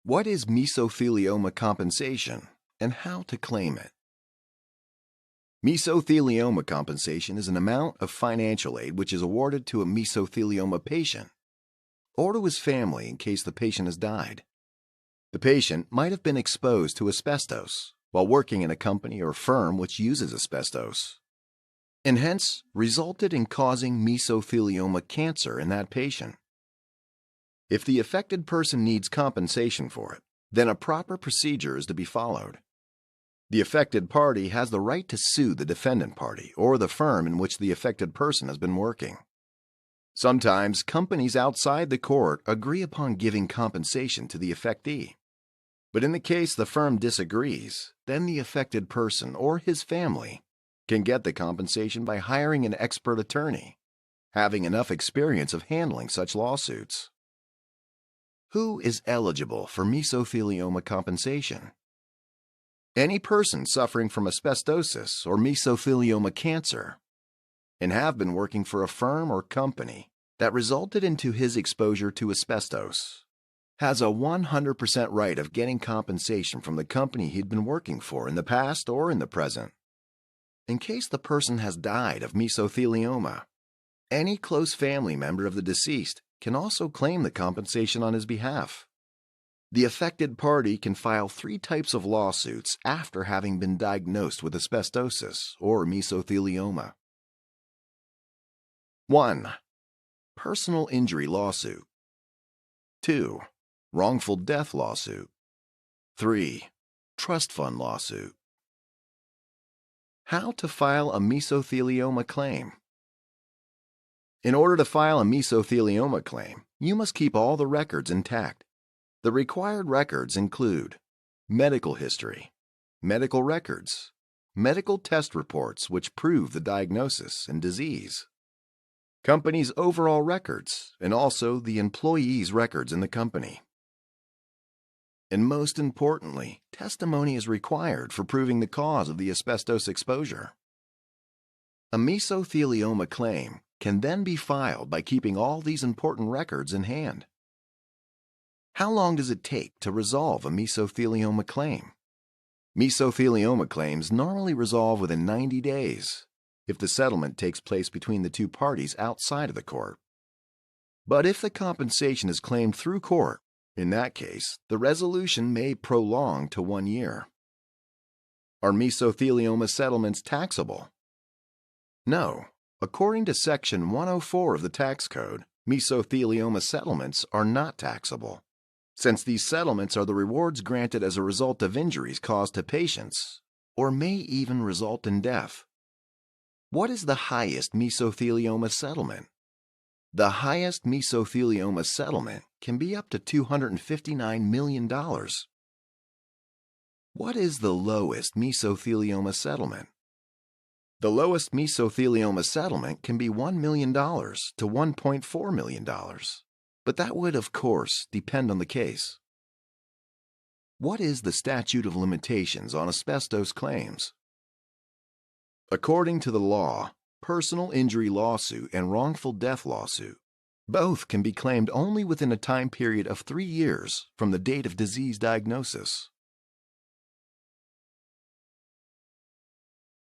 What is mesothelioma compensation and how to claim it? Mesothelioma compensation is an amount of financial aid which is awarded to a mesothelioma patient or to his family in case the patient has died. The patient might have been exposed to asbestos while working in a company or firm which uses asbestos, and hence resulted in causing mesothelioma cancer in that patient. If the affected person needs compensation for it, then a proper procedure is to be followed. The affected party has the right to sue the defendant party or the firm in which the affected person has been working. Sometimes companies outside the court agree upon giving compensation to the affectee. But in the case the firm disagrees, then the affected person or his family can get the compensation by hiring an expert attorney, having enough experience of handling such lawsuits. Who is eligible for mesothelioma compensation? Any person suffering from asbestosis or mesothelioma cancer and have been working for a firm or company that resulted into his exposure to asbestos has a 100% right of getting compensation from the company he'd been working for in the past or in the present. In case the person has died of mesothelioma, any close family member of the deceased can also claim the compensation on his behalf. The affected party can file 3 types of lawsuits after having been diagnosed with asbestosis or mesothelioma. 1. Personal injury lawsuit. 2. Wrongful death lawsuit. 3. Trust fund lawsuit. How to file a mesothelioma claim? In order to file a mesothelioma claim, you must keep all the records intact. The required records include medical history, medical records, medical test reports which prove the diagnosis and disease, company's overall records, and also the employee's records in the company. And most importantly, testimony is required for proving the cause of the asbestos exposure. A mesothelioma claim can then be filed by keeping all these important records in hand. How long does it take to resolve a mesothelioma claim? Mesothelioma claims normally resolve within 90 days if the settlement takes place between the 2 parties outside of the court. But if the compensation is claimed through court, in that case, the resolution may prolong to 1 year. Are mesothelioma settlements taxable? No. According to Section 104 of the Tax Code, mesothelioma settlements are not taxable, since these settlements are the rewards granted as a result of injuries caused to patients, or may even result in death. What is the highest mesothelioma settlement? The highest mesothelioma settlement can be up to $259 million. What is the lowest mesothelioma settlement? The lowest mesothelioma settlement can be $1 million to $1.4 million, but that would, of course, depend on the case. What is the statute of limitations on asbestos claims? According to the law, personal injury lawsuit and wrongful death lawsuit both can be claimed only within a time period of 3 years from the date of disease diagnosis.